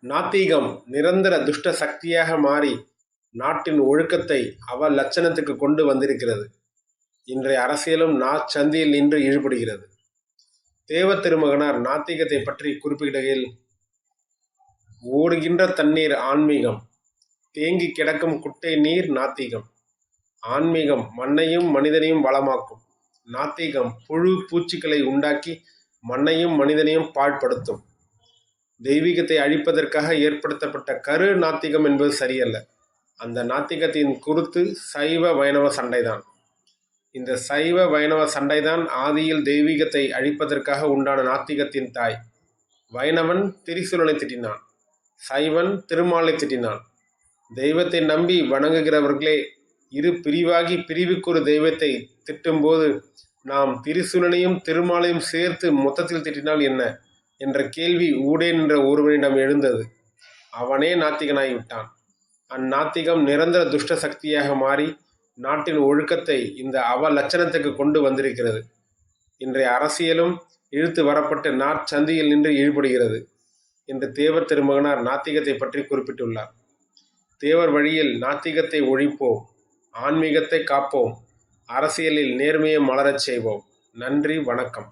நாத்திகம் நிரந்தர துஷ்ட சக்தியாக மாறி நாட்டின் ஒழுக்கத்தை அவலட்சணத்துக்கு கொண்டு வந்திருக்கிறது. இன்றைய அரசியலும் நாச்சந்தியில் நின்று ஈடுபடுகிறது. தேவ திருமகனார் நாத்திகத்தை பற்றி குறிப்பிடுகையில், ஓடுகின்ற தண்ணீர் ஆன்மீகம், தேங்கி கிடக்கும் குட்டை நீர் நாத்திகம். ஆன்மீகம் மண்ணையும் மனிதனையும் வளமாக்கும். நாத்திகம் புழு பூச்சிகளை உண்டாக்கி மண்ணையும் மனிதனையும் பாழ்படுத்தும். தெய்வீகத்தை அழிப்பதற்காக ஏற்படுத்தப்பட்ட கரு நாத்திகம் என்பது சரியல்ல. அந்த நாத்திகத்தின் குருத்து சைவ வைணவ சண்டைதான். இந்த சைவ வைணவ சண்டைதான் ஆதியில் தெய்வீகத்தை அழிப்பதற்காக உண்டான நாத்திகத்தின் தாய். வைணவன் திரிசூலனை திட்டினான், சைவன் திருமாலை திட்டினான். தெய்வத்தை நம்பி வணங்குகிறவர்களே இரு பிரிவாகி பிரிவுக்கொரு தெய்வத்தை திட்டும்போது நாம் திரிசூலனையும் திருமாலையும் சேர்த்து மொத்தத்தில் திட்டினால் என்ன என்ற கேள்வி ஊடே நின்ற ஒருவனிடம் எழுந்தது. அவனே நாத்திகனாகிவிட்டான். அந்நாத்திகம் நிரந்தர துஷ்ட சக்தியாக மாறி நாட்டின் ஒழுக்கத்தை இந்த அவலட்சணத்துக்கு கொண்டு வந்திருக்கிறது. இன்றைய அரசியலும் இழுத்து வரப்பட்டு நாற்சந்தியில் நின்று ஈடுபடுகிறது என்று தேவர் திருமகனார் நாத்திகத்தை பற்றி குறிப்பிட்டுள்ளார். தேவர் வழியில் நாத்திகத்தை ஒழிப்போம், ஆன்மீகத்தை காப்போம், அரசியலில் நேர்மையை மலரச் செய்வோம். நன்றி, வணக்கம்.